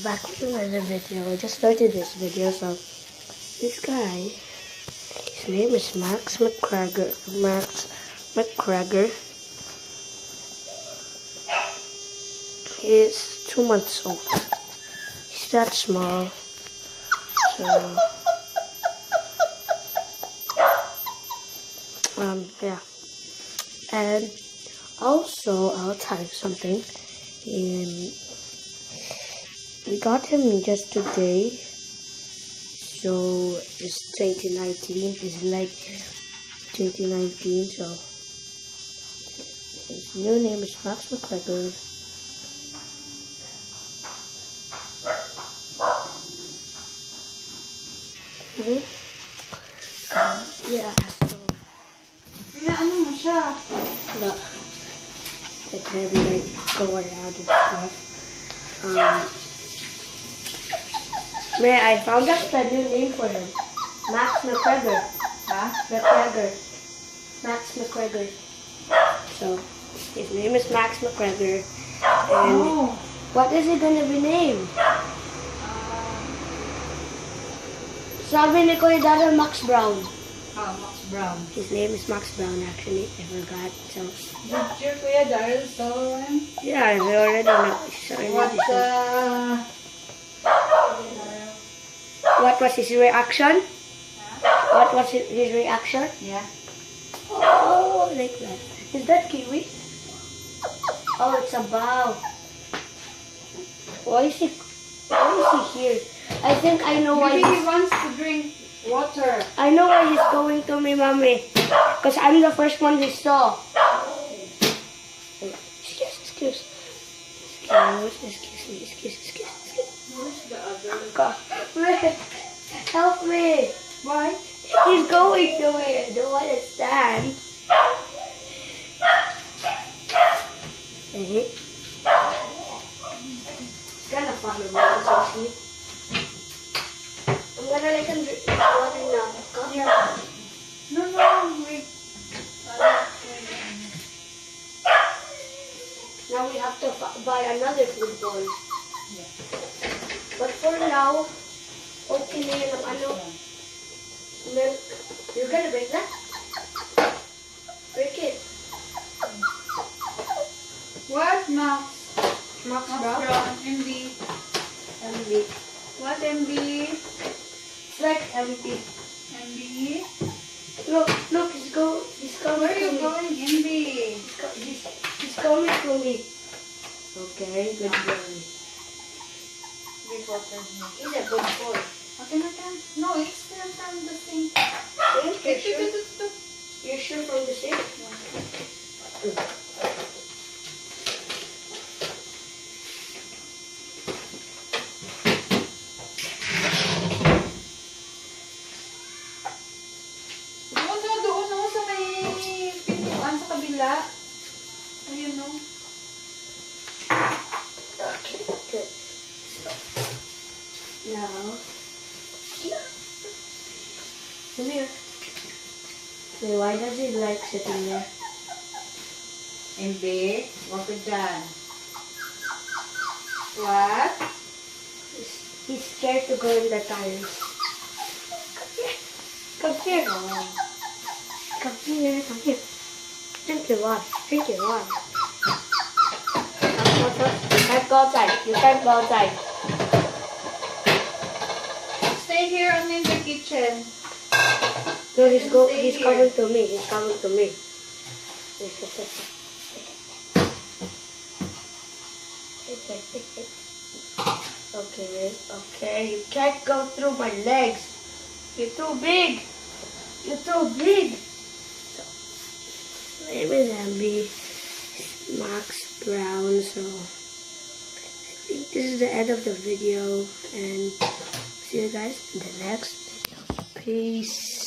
back with another video. I just started this video, so this guy, his name is Max McGregor. He's 2 months old. He's that small. So yeah. And also I'll tell you something. We got him just today, so it's 2019. It's like 2019. So his new name is Max McGregor. Yeah. So ano mo siya? look, it can like go around and stuff. I found out the new name for him. Max McGregor. Ha? McGregor. Max McGregor. So, his name is Max McGregor. And what is he gonna be named? Sabi ni Kuya Dada, Max Brown. Max Brown. His name is Max Brown actually. I forgot. So, Did your Kuya Daryl saw him? yeah, we already know. What was his reaction? What was his reaction? Yeah. Oh, like that. Is that kiwi? Oh, it's a bow. Why is he here? I think I know why. Maybe he wants to drink water. I know why he's going to me, mommy. Because I'm the first one he saw. Excuse me. Where's the other? God. Help me. Why? He's going to me. I don't want to stand. It's kind of fun with water, so sweet. I'm gonna let him drink water now. Come here. No, wait. Now we have to buy another food bowl. Yeah. But for now, okay na yun ang ano, milk. You're gonna break that? Break it. What, Max? Max Max Brown? Brown. MB. MB. What, MB? It's like empty. MB? Look, he's coming Where are to you me. going, MB? He's coming to me. Okay, good boy. Give water. He's a good boy. Okay. No, it's still from the sink. You're sure from the sink? Doon sa may pintuan sa kabila. Ayun, no? Okay, good. Now, come here. Wait, why does he like sitting there? MB, walk it down. What? He's scared to go in the tiles. Come here. Come here. Drink your water. You can't go outside. Stay here and in the kitchen. No, he's coming to me. Okay. You can't go through my legs. You're too big. So, name is MB. Max Brown. So, I think this is the end of the video. And see you guys in the next video. Peace.